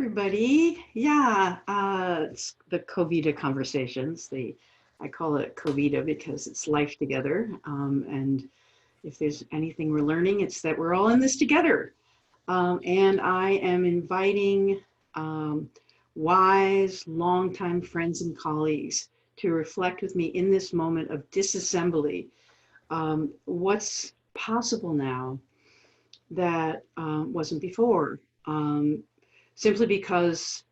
Everybody. Yeah, it's the CoVida conversations. I call it CoVida because it's life together. And if there's anything we're learning, it's that we're all in this together. And I am inviting um, wise, longtime friends and colleagues to reflect with me in this moment of disassembly. What's possible now that wasn't before? Um, Simply because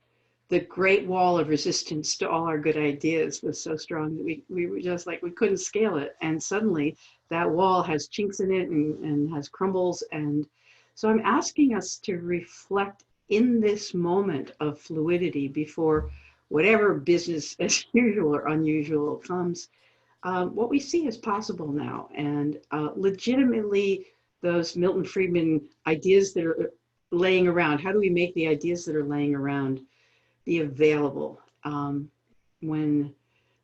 the great wall of resistance to all our good ideas was so strong that we were just like, we couldn't scale it. And suddenly that wall has chinks in it and has crumbles. And so I'm asking us to reflect in this moment of fluidity before whatever business as usual or unusual comes, what we see is possible now. And legitimately, those Milton Friedman ideas that are laying around, how do we make the ideas that are laying around be available when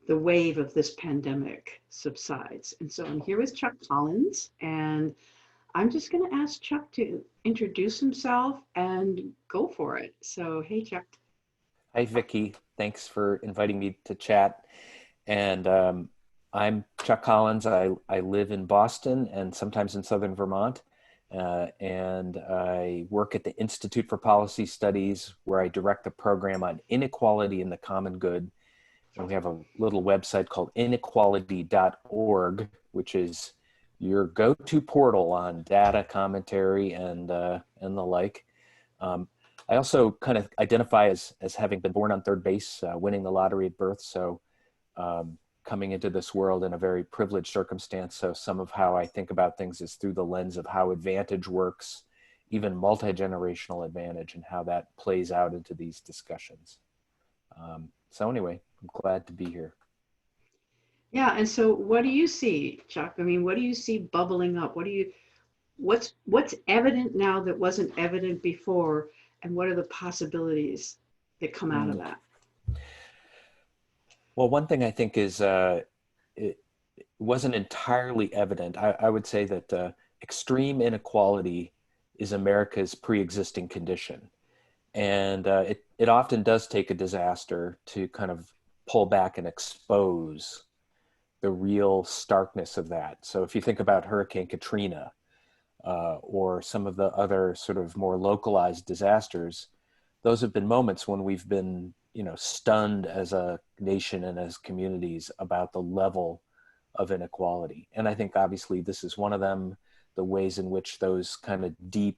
the wave of this pandemic subsides? And so I'm here with Chuck Collins, and I'm just going to ask Chuck to introduce himself and go for it. So, hey, Chuck. Hi, Vicki. Thanks for inviting me to chat. And I'm Chuck Collins. I live in Boston and sometimes in Southern Vermont. And I work at the Institute for Policy Studies, where I direct a program on inequality and the common good. And we have a little website called inequality.org, which is your go-to portal on data commentary and the like. I also kind of identify as having been born on third base, winning the lottery at birth. So coming into this world in a very privileged circumstance. So some of how I think about things is through the lens of how advantage works, even multi-generational advantage, and how that plays out into these discussions. So anyway, I'm glad to be here. Yeah, and so what do you see, Chuck? I mean, what do you see bubbling up? What's evident now that wasn't evident before, and what are the possibilities that come out of that? Well, one thing I think is it wasn't entirely evident. I would say that extreme inequality is America's pre-existing condition. And it often does take a disaster to kind of pull back and expose the real starkness of that. So if you think about Hurricane Katrina or some of the other sort of more localized disasters, those have been moments when we've been, stunned as a nation and as communities about the level of inequality. And I think obviously this is one of them, the ways in which those kind of deep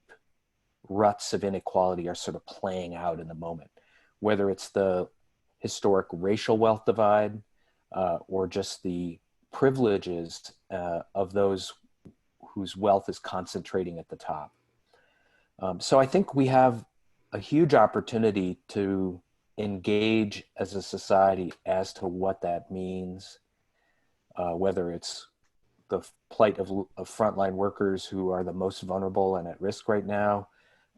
ruts of inequality are sort of playing out in the moment, whether it's the historic racial wealth divide or just the privileges of those whose wealth is concentrating at the top. So I think we have a huge opportunity to engage as a society as to what that means, whether it's the plight of frontline workers who are the most vulnerable and at risk right now,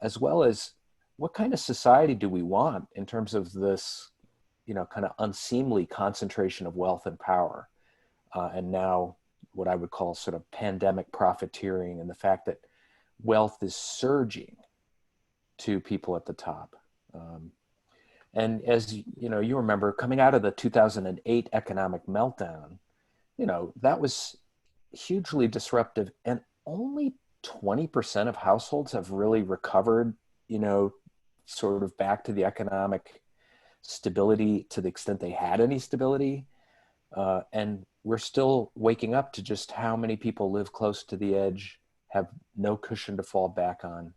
as well as what kind of society do we want in terms of this, kind of unseemly concentration of wealth and power. And now what I would call sort of pandemic profiteering, and the fact that wealth is surging to people at the top. And as you remember, coming out of the 2008 economic meltdown, that was hugely disruptive, and only 20% of households have really recovered, sort of back to the economic stability to the extent they had any stability. And we're still waking up to just how many people live close to the edge, have no cushion to fall back on.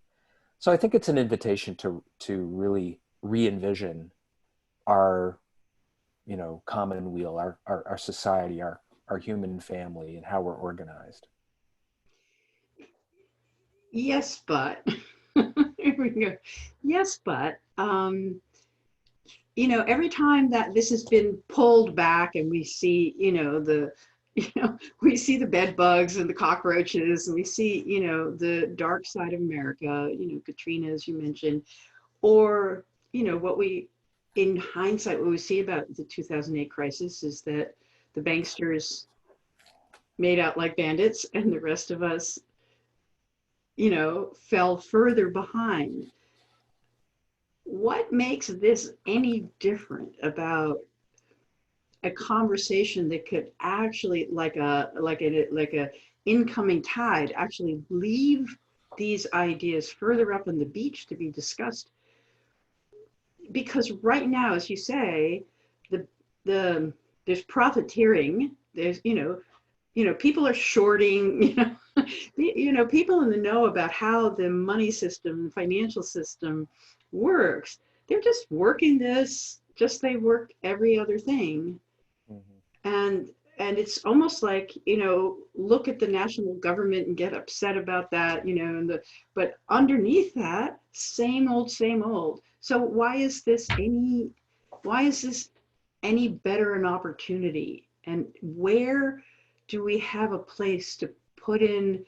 So I think it's an invitation to really re-envision our, commonweal, our society, our human family, and how we're organized. Yes, but here we go. Yes, but every time that this has been pulled back and we see, we see the bed bugs and the cockroaches, and we see, the dark side of America, Katrina, as you mentioned, or, what we, in hindsight, what we see about the 2008 crisis is that the banksters made out like bandits and the rest of us, fell further behind. what makes this any different about a conversation that could actually, like a incoming tide, actually leave these ideas further up on the beach to be discussed? Because right now, as you say, the the there's profiteering. There's people are shorting. People in the know about how the money system, financial system works. They're just working this just they work every other thing. Mhm. and and it's almost like, look at the national government and get upset about that, but underneath that, same old. So why is this any better an opportunity, and where do we have a place to put in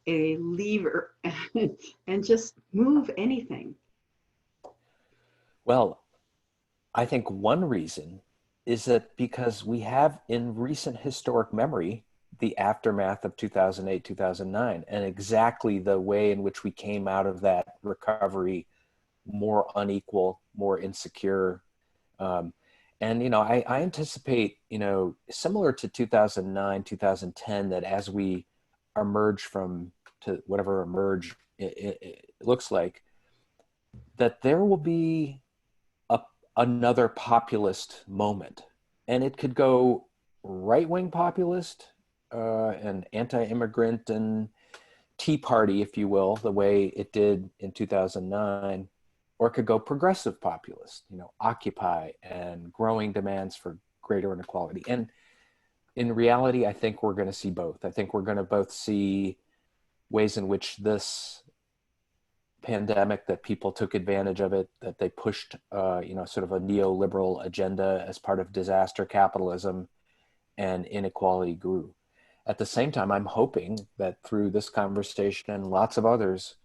a lever and just move anything? Well, I think one reason is that because we have in recent historic memory the aftermath of 2008, 2009, and exactly the way in which we came out of that recovery more unequal, more insecure. Um, and, I anticipate, similar to 2009, 2010, that as we emerge from to whatever emerge it looks like, that there will be a, another populist moment. And it could go right wing populist and anti immigrant and Tea Party, if you will, the way it did in 2009, or it could go progressive populist, Occupy and growing demands for greater inequality. And in reality, I think we're going to see both. I think we're going to both see ways in which this pandemic, that people took advantage of it, that they pushed, sort of a neoliberal agenda as part of disaster capitalism, and inequality grew. At the same time, I'm hoping that through this conversation and lots of others,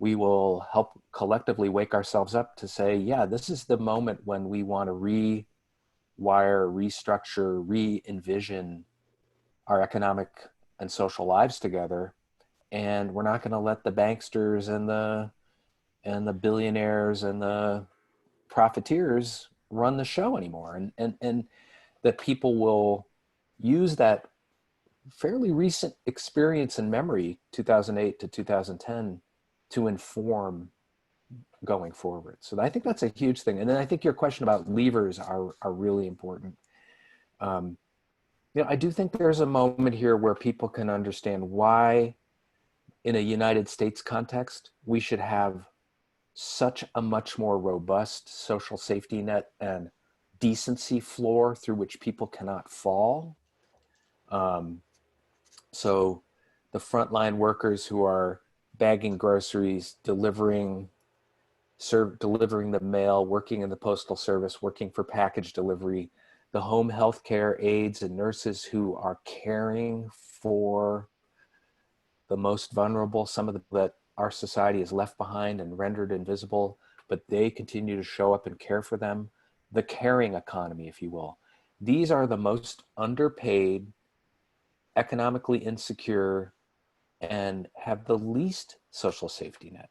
we will help collectively wake ourselves up to say, yeah, this is the moment when we want to rewire, restructure, re envision our economic and social lives together. And we're not going to let the banksters and the billionaires and the profiteers run the show anymore. And that people will use that fairly recent experience and memory, 2008 to 2010, to inform going forward. So I think that's a huge thing. And then I think your question about levers are really important. Um, I do think there's a moment here where people can understand why, in a United States context, we should have such a much more robust social safety net and decency floor through which people cannot fall. Um, so the frontline workers who are bagging groceries, delivering the mail, working in the postal service, working for package delivery, the home health care aides and nurses who are caring for the most vulnerable, some of the that our society is left behind and rendered invisible, but they continue to show up and care for them. The caring economy, if you will. These are the most underpaid, economically insecure, and have the least social safety net.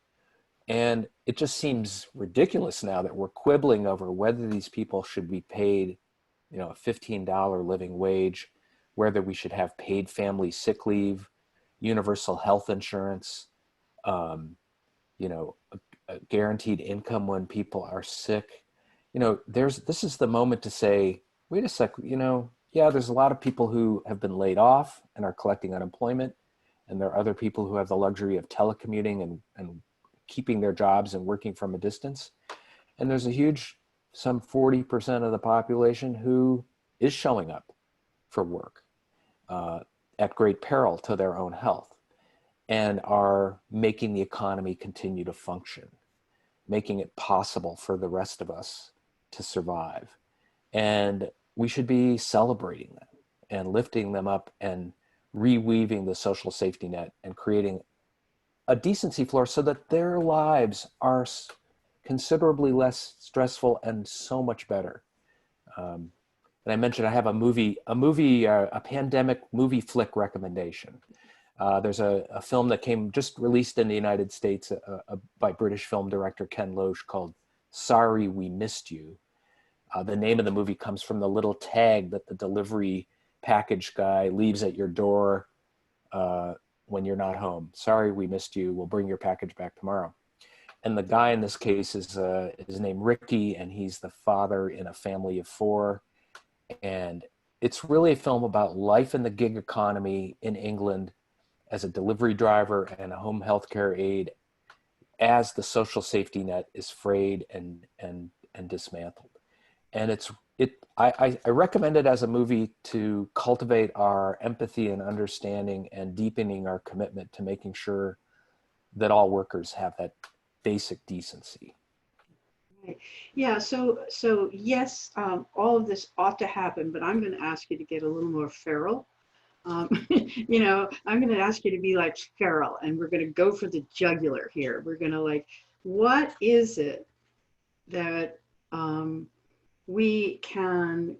And it just seems ridiculous now that we're quibbling over whether these people should be paid, a $15 living wage, whether we should have paid family sick leave, universal health insurance, um, a guaranteed income when people are sick. This is the moment to say, wait a sec, yeah, there's a lot of people who have been laid off and are collecting unemployment, and there are other people who have the luxury of telecommuting and keeping their jobs and working from a distance. And there's a huge, some 40% of the population who is showing up for work uh, at great peril to their own health, and are making the economy continue to function, making it possible for the rest of us to survive. And we should be celebrating them and lifting them up and reweaving the social safety net and creating a decency floor so that their lives are considerably less stressful and so much better. Um, and I mentioned I have a pandemic movie flick recommendation. There's a film that came just released in the United States by British film director Ken Loach called Sorry we missed you. The name of the movie comes from the little tag that the delivery package guy leaves at your door when you're not home. Sorry we missed you. We'll bring your package back tomorrow. And the guy in this case is named Ricky, and he's the father in a family of 4. And it's really a film about life in the gig economy in England as a delivery driver and a home healthcare aide as the social safety net is frayed and dismantled. And I recommend it as a movie to cultivate our empathy and understanding and deepening our commitment to making sure that all workers have that basic decency. Right. Yeah, so yes, all of this ought to happen, but I'm going to ask you to get a little more feral. I'm going to ask you to be like feral, and we're going to go for the jugular here. We're going to like, what is it that we can,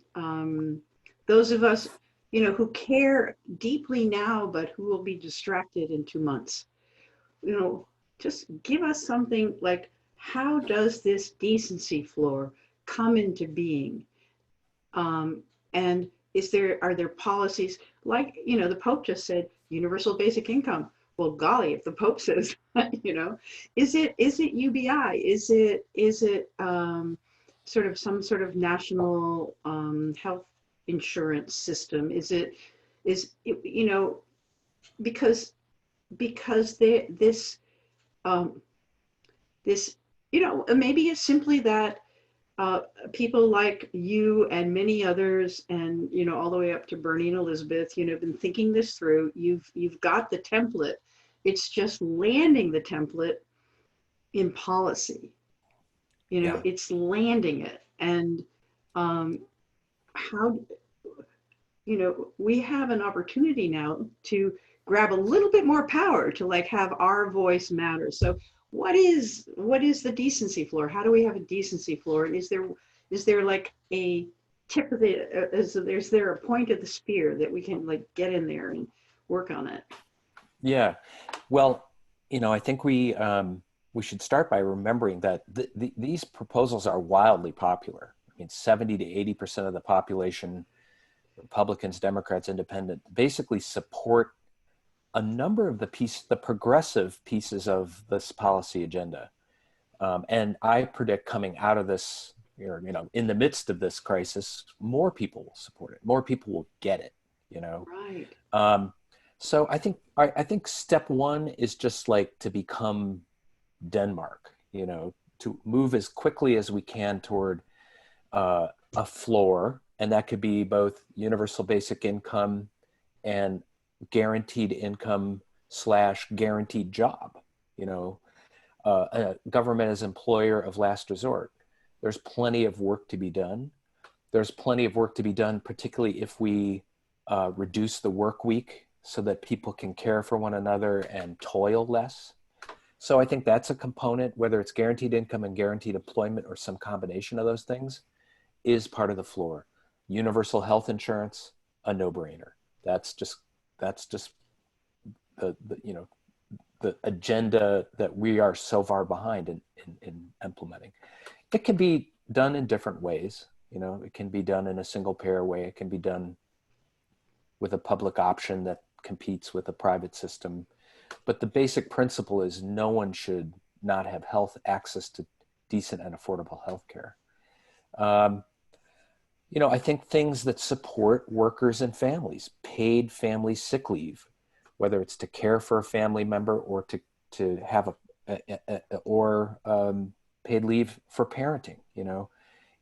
those of us, who care deeply now, but who will be distracted in 2 months, just give us something like, how does this decency floor come into being? And are there policies like, the Pope just said, universal basic income. Well, golly, if the Pope says, is it UBI? Is it sort of some sort of national health insurance system? Because this, maybe it's simply that people like you and many others, and all the way up to Bernie and Elizabeth, been thinking this through. You've got the template. It's just landing the template in policy. It's landing it, and how we have an opportunity now to grab a little bit more power to like have our voice matter. So what is the decency floor? How do we have a decency floor? And is there like a tip of is there a point of the spear that we can like get in there and work on it? Yeah, well, I think we should start by remembering that these proposals are wildly popular. I mean, 70 to 80% of the population, Republicans, Democrats, Independent, basically support a number of the progressive pieces of this policy agenda. And I predict coming out of this, in the midst of this crisis, more people will support it. More people will get it, Right. So I think step one is just like to become Denmark, to move as quickly as we can toward a floor. And that could be both universal basic income and guaranteed income / guaranteed job, a government as employer of last resort. There's plenty of work to be done. There's plenty of work to be done, particularly if we reduce the work week so that people can care for one another and toil less. So I think that's a component, whether it's guaranteed income and guaranteed employment or some combination of those things, is part of the floor. Universal health insurance, a no-brainer. That's just the agenda that we are so far behind in implementing. It can be done in different ways. It can be done in a single payer way. It can be done with a public option that competes with a private system. But the basic principle is no one should not have access to decent and affordable health care. I think things that support workers and families, paid family sick leave, whether it's to care for a family member or to have paid leave for parenting.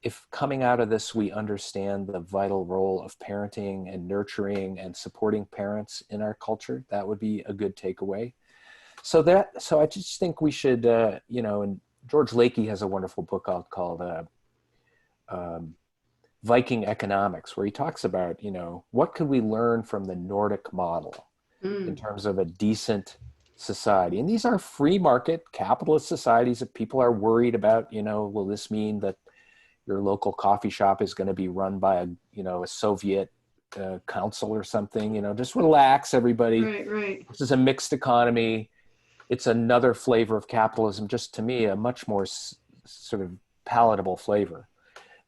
If coming out of this, we understand the vital role of parenting and nurturing and supporting parents in our culture, that would be a good takeaway. So I just think we should, and George Lakey has a wonderful book called Viking Economics, where he talks about, what could we learn from the Nordic model in terms of a decent society? And these are free market capitalist societies that people are worried about, will this mean that your local coffee shop is going to be run by a Soviet council or something? Just relax, everybody. Right. This is a mixed economy. It's another flavor of capitalism, just to me, a much more sort of palatable flavor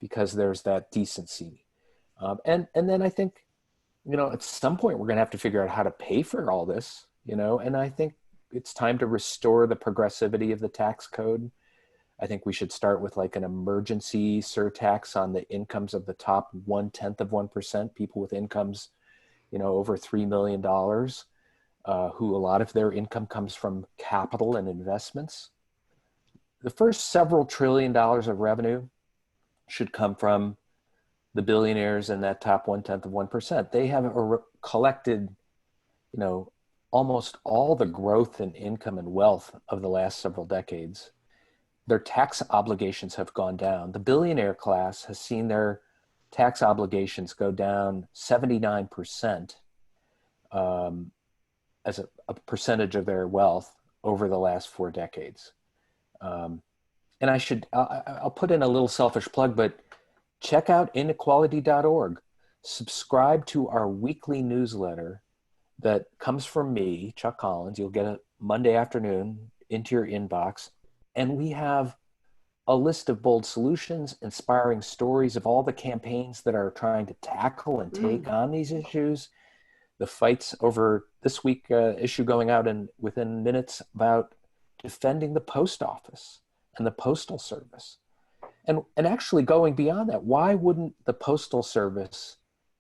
because there's that decency. And then I think, at some point we're going to have to figure out how to pay for all this, and I think it's time to restore the progressivity of the tax code. I think we should start with like an emergency surtax on the incomes of the top 0.1%, people with incomes, over $3 million, who a lot of their income comes from capital and investments. The first several $trillion of revenue should come from the billionaires in that top 0.1%. They have collected, almost all the growth in income and wealth of the last several decades. Their tax obligations have gone down. The billionaire class has seen their tax obligations go down 79% as a percentage of their wealth over the last 4 decades. And I'll put in a little selfish plug, but check out inequality.org. Subscribe to our weekly newsletter that comes from me, Chuck Collins. You'll get it Monday afternoon into your inbox. And we have a list of bold solutions, inspiring stories of all the campaigns that are trying to tackle and take on these issues. The fights over this week issue going out within minutes about defending the post office and the postal service. And actually going beyond that, why wouldn't the postal service,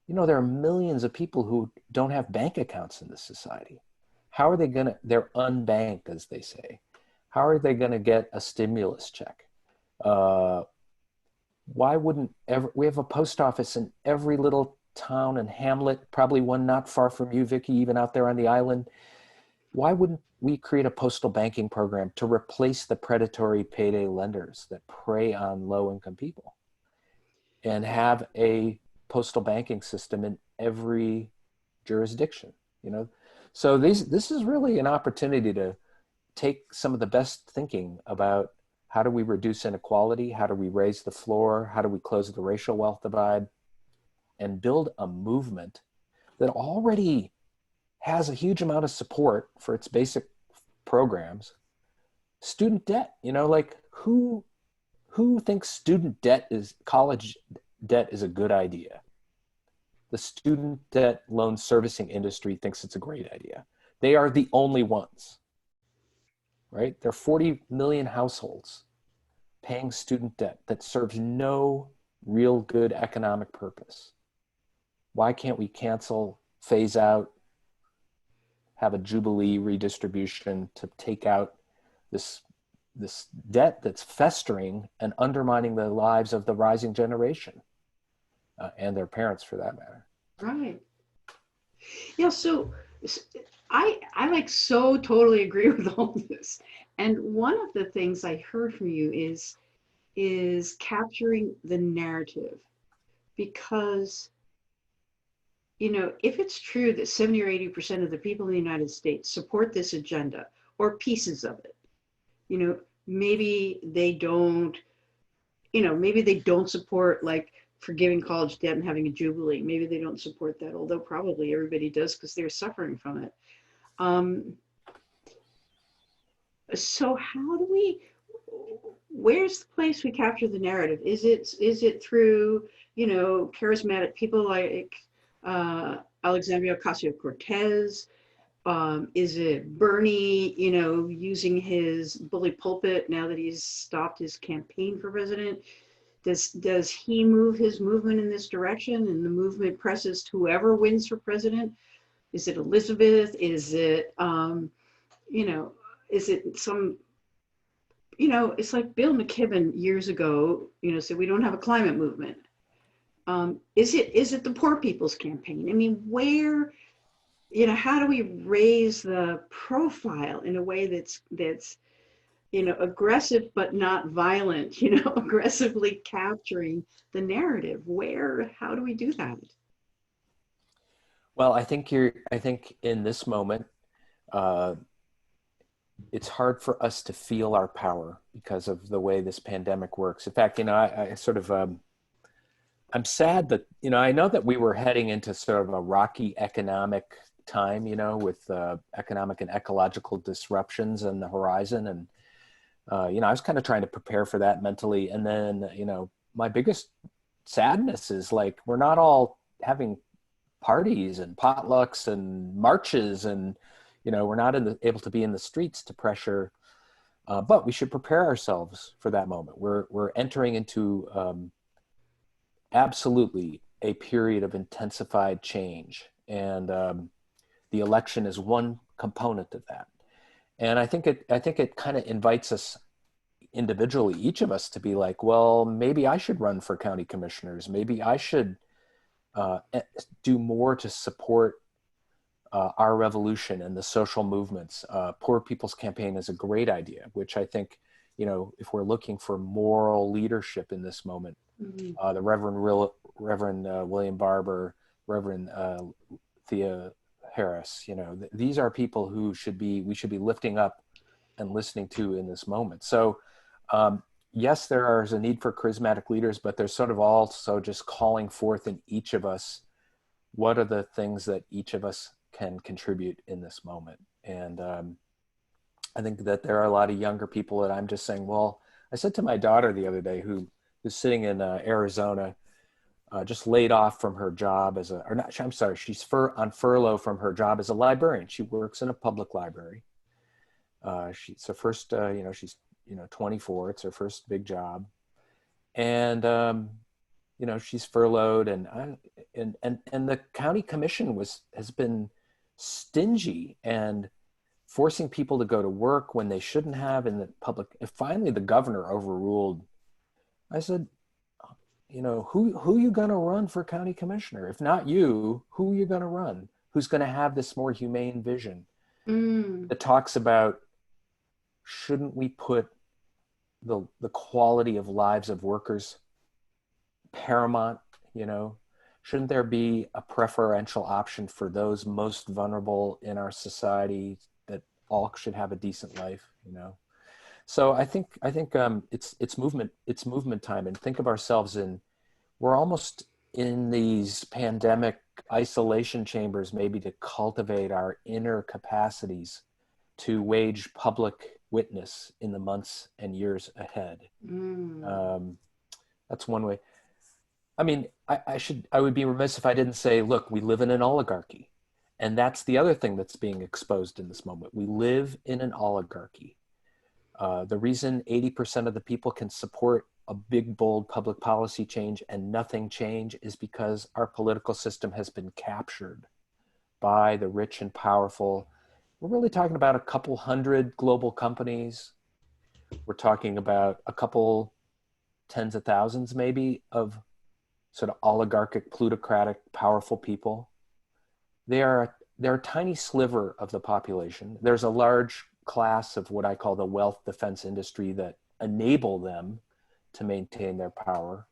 there are millions of people who don't have bank accounts in this society. How are they they're unbanked, as they say. How are they going to get a stimulus check? Why wouldn't we have a post office in every little town and hamlet, probably one not far from you, Vicki, even out there on the island? Why wouldn't we create a postal banking program to replace the predatory payday lenders that prey on low-income people and have a postal banking system in every jurisdiction? So this is really an opportunity to take some of the best thinking about how do we reduce inequality, how do we raise the floor, how do we close the racial wealth divide, and build a movement that already has a huge amount of support for its basic programs. Student debt, who thinks college debt is a good idea? The student debt loan servicing industry thinks it's a great idea. They are the only ones. Right? There are 40 million households paying student debt that serves no real good economic purpose. Why can't we cancel, phase out, have a jubilee redistribution to take out this debt that's festering and undermining the lives of the rising generation and their parents, for that matter? Right. Yeah. So I like so totally agree with all this. And one of the things I heard from you is capturing the narrative, because if it's true that 70 or 80% of the people in the United States support this agenda or pieces of it, maybe they don't support like forgiving college debt and having a jubilee. Maybe they don't support that, although probably everybody does because they're suffering from it. So where's the place we capture the narrative? Is it through, charismatic people like Alexandria Ocasio-Cortez? Is it Bernie, using his bully pulpit now that he's stopped his campaign for president? Does he move his movement in this direction and the movement presses to whoever wins for president? Is it Elizabeth? Is it, is it some, it's like Bill McKibben years ago, said we don't have a climate movement. Is it the poor people's campaign? I mean, where, how do we raise the profile in a way that's aggressive but not violent, aggressively capturing the narrative? How do we do that? Well, I think in this moment, it's hard for us to feel our power because of the way this pandemic works. In fact, I sort of, I'm sad that, I know that we were heading into sort of a rocky economic time, with economic and ecological disruptions on the horizon. And I was kind of trying to prepare for that mentally. And then, my biggest sadness is like, we're not all having parties and potlucks and marches, and, we're not able to be in the streets to pressure, but we should prepare ourselves for that moment. We're entering into absolutely a period of intensified change. And the election is one component of that. And I think it kind of invites us individually, each of us, to be like, well, maybe I should run for county commissioners. Maybe I should do more to support our revolution and the social movements. Poor People's Campaign is a great idea, which I think, if we're looking for moral leadership in this moment, Mhm. the Reverend William Barber, Reverend Thea Harris, these are people who we should be lifting up and listening to in this moment. So, yes, there is a need for charismatic leaders, but there's sort of also just calling forth in each of us, what are the things that each of us can contribute in this moment. And I think that there are a lot of younger people that I'm just saying, well, I said to my daughter the other day, who is sitting in Arizona, just laid off from her job or not, I'm sorry, she's on furlough from her job as a librarian. She works in a public library. It's her first, she's, 24. It's her first big job. And, she's furloughed, and the county commission has been stingy and forcing people to go to work when they shouldn't have in the public. And finally, the governor overruled. I said, who you going to run for county commissioner? If not you, who are you going to run? Who's going to have this more humane vision Mm. that talks about, shouldn't we put the quality of lives of workers paramount? Shouldn't there be a preferential option for those most vulnerable in our society, that all should have a decent life? So I think it's movement time, and think of ourselves we're almost in these pandemic isolation chambers, maybe to cultivate our inner capacities to wage public witness in the months and years ahead. Mm. Um, that's one way. I mean, I would be remiss if I didn't say, look, we live in an oligarchy. And that's the other thing that's being exposed in this moment. We live in an oligarchy. The reason 80% of the people can support a big, bold public policy change and nothing change is because our political system has been captured by the rich and powerful. We're really talking about a couple hundred global companies. We're talking about a couple tens of thousands, maybe, of sort of oligarchic, plutocratic, powerful people. They're a tiny sliver of the population. There's a large class of what I call the wealth defense industry that enable them to maintain their power.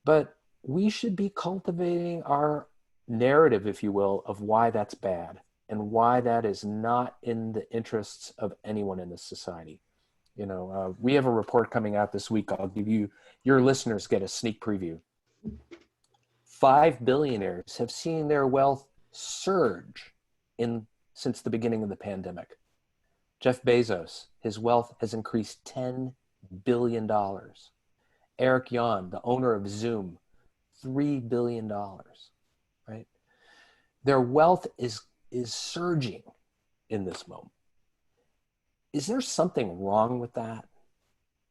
But we should be cultivating our narrative, if you will, of why that's bad and why that is not in the interests of anyone in this society. We have a report coming out this week. I'll give your listeners get a sneak preview. 5 billionaires have seen their wealth surge since the beginning of the pandemic. Jeff Bezos, his wealth has increased $10 billion. Eric Yuan, the owner of Zoom, $3 billion, right? Their wealth is surging in this moment. Is there something wrong with that?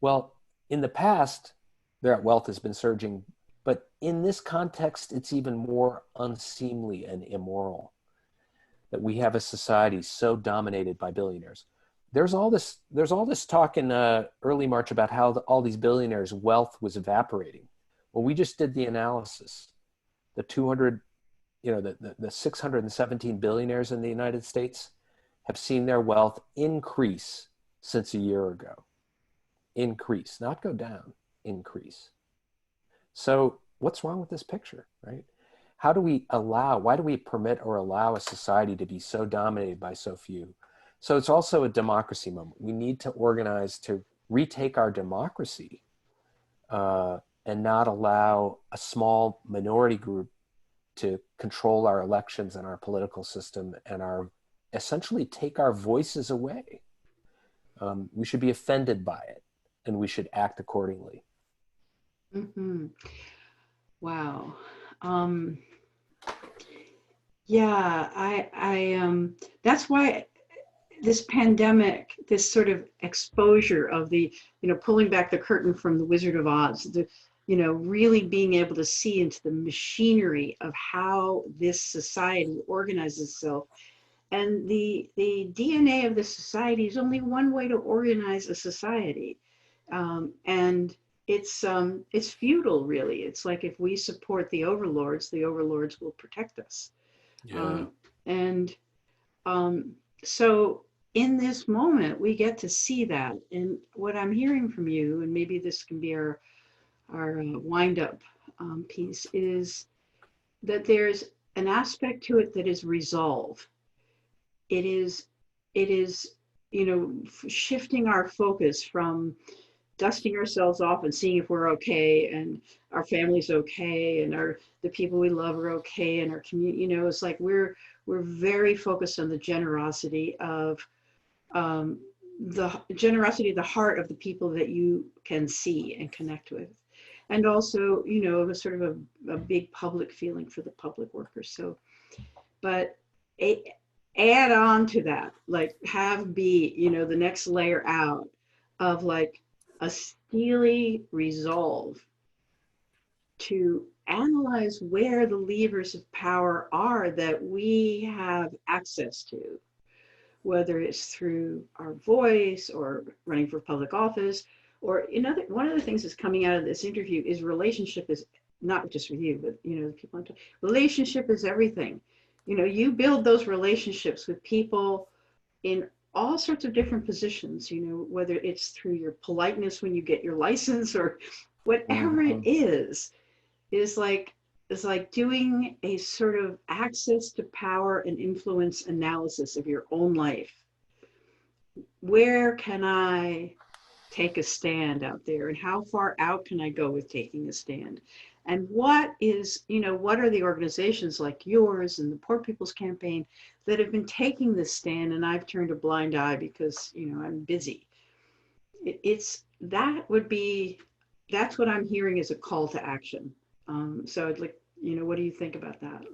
Well, in the past, their wealth has been surging, but in this context, it's even more unseemly and immoral that we have a society so dominated by billionaires. There's all this talk in early March about how all these billionaires' wealth was evaporating. Well, we just did the analysis. The 200, the 617 billionaires in the United States have seen their wealth increase since a year ago. Increase, not go down, increase. So what's wrong with this picture, right? Why do we permit or allow a society to be so dominated by so few? So it's also a democracy moment. We need to organize to retake our democracy, and not allow a small minority group to control our elections and our political system, and essentially take our voices away. We should be offended by it, and we should act accordingly. Hmm. Wow. Um, yeah, that's why this pandemic, this sort of exposure of the, pulling back the curtain from the Wizard of Oz, really being able to see into the machinery of how this society organizes itself. And the DNA of the society is only one way to organize a society. And it's feudal, really. It's like if we support the overlords will protect us. Yeah. Um, and um, so in this moment, we get to see that. And what I'm hearing from you, and maybe this can be our wind up piece, is that there's an aspect to it that is resolve. It is, it is, shifting our focus from dusting ourselves off and seeing if we're okay and our family's okay and the people we love are okay and our community. It's like we're very focused on the generosity of um, the heart of the people that you can see and connect with, and also a sort of a big public feeling for the public workers. So, but add on to that, like have be the next layer out of like a steely resolve to analyze where the levers of power are that we have access to, whether it's through our voice or running for public office, or one of the things that's coming out of this interview is relationship is not just with you, but the people I'm talking. Relationship is everything. You build those relationships with people in all sorts of different positions, whether it's through your politeness when you get your license or whatever it Mm-hmm. is like doing a sort of access to power and influence analysis of your own life. Where can I take a stand out there, and how far out can I go with taking a stand? And what are the organizations like yours and the Poor People's Campaign that have been taking this stand, and I've turned a blind eye because I'm busy. It's that would be That's what I'm hearing as a call to action. So I'd like, what do you think about that?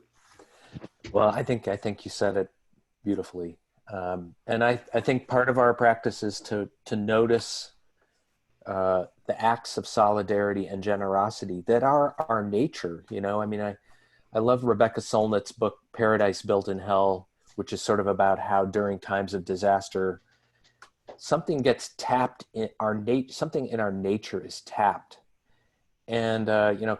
Well, I think you said it beautifully, and I think part of our practice is to notice the acts of solidarity and generosity that are our nature. I mean, I love Rebecca Solnit's book Paradise Built in Hell, which is sort of about how during times of disaster something gets tapped in our something in our nature is tapped. And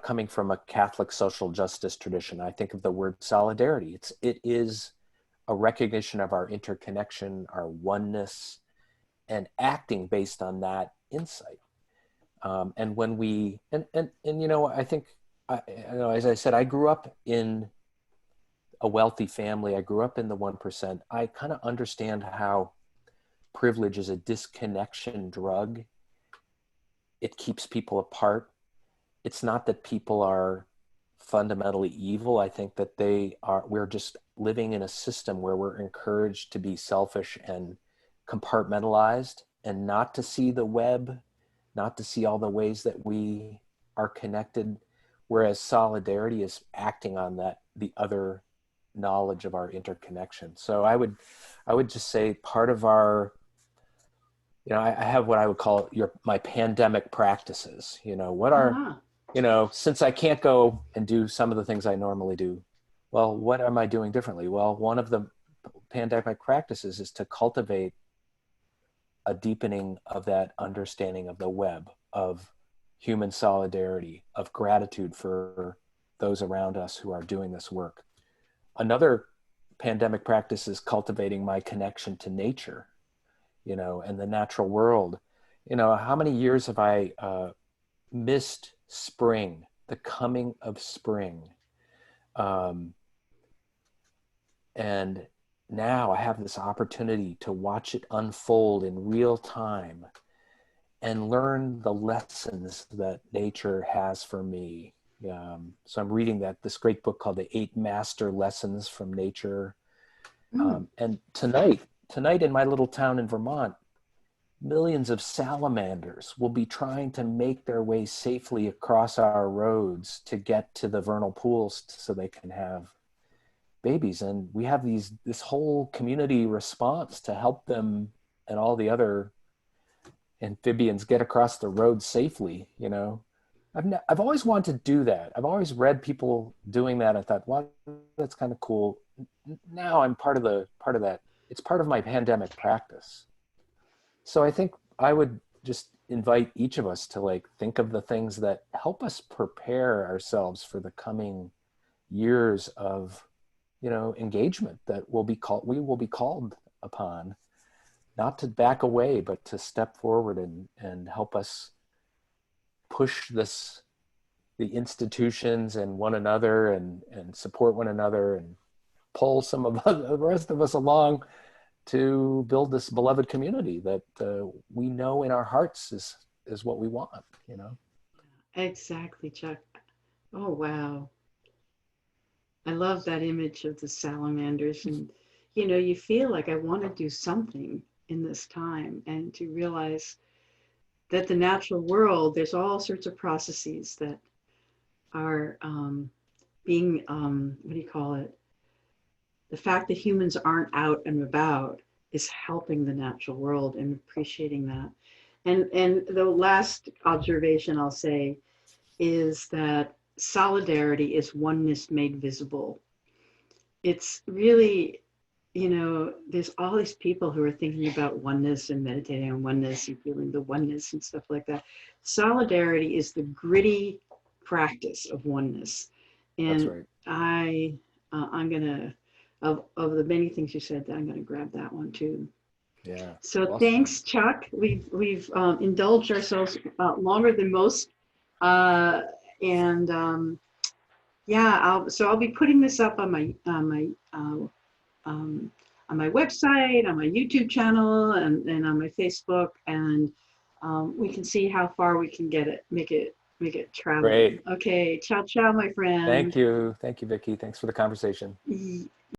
coming from a Catholic social justice tradition, I think of the word solidarity. It is a recognition of our interconnection, our oneness, and acting based on that insight. And when we and I think as I said, I grew up in a wealthy family. I grew up in the 1%. I kind of understand how privilege is a disconnection drug. It keeps people apart. It's not that people are fundamentally evil. I think that we're just living in a system where we're encouraged to be selfish and compartmentalized and not to see the web, not to see all the ways that we are connected. Whereas solidarity is acting on the other knowledge of our interconnection. So I would just say part of our, I have what I would call my pandemic practices. Uh-huh. Since I can't go and do some of the things I normally do, well, what am I doing differently? Well, one of the pandemic practices is to cultivate a deepening of that understanding of the web, of human solidarity, of gratitude for those around us who are doing this work. Another pandemic practice is cultivating my connection to nature, and the natural world. How many years have I missed spring, the coming of spring? Um, and now I have this opportunity to watch it unfold in real time and learn the lessons that nature has for me. So I'm reading this great book called The Eight Master Lessons from Nature. Mm. And tonight in my little town in Vermont, millions of salamanders will be trying to make their way safely across our roads to get to the vernal pools so they can have babies. And we have this whole community response to help them and all the other amphibians get across the road safely. I've always wanted to do that. I've always read people doing that. I thought, wow, that's kind of cool. Now I'm part of that. It's part of my pandemic practice. So I think I would just invite each of us to like think of the things that help us prepare ourselves for the coming years of, engagement that we will be called upon, not to back away, but to step forward and help us push the institutions and one another and support one another and pull some of the rest of us along to build this beloved community that we know in our hearts is what we want. Exactly, Chuck. Oh, wow. I love that image of the salamanders. And, you feel like I want to do something in this time, and to realize that the natural world, there's all sorts of processes that are being, what do you call it? The fact that humans aren't out and about is helping the natural world, and appreciating that. And the last observation I'll say is that solidarity is oneness made visible. It's really, there's all these people who are thinking about oneness and meditating on oneness and feeling the oneness and stuff like that. Solidarity is the gritty practice of oneness. That's And right. I'm gonna, of the many things you said, I'm gonna grab that one too. Yeah. So Awesome. thanks, Chuck. We've indulged ourselves longer than most, and yeah. I'll be putting this up on my website, on my YouTube channel, and on my Facebook, and we can see how far we can make it travel. Great. Okay, ciao, ciao, my friend. Thank you. Thank you, Vicki. Thanks for the conversation.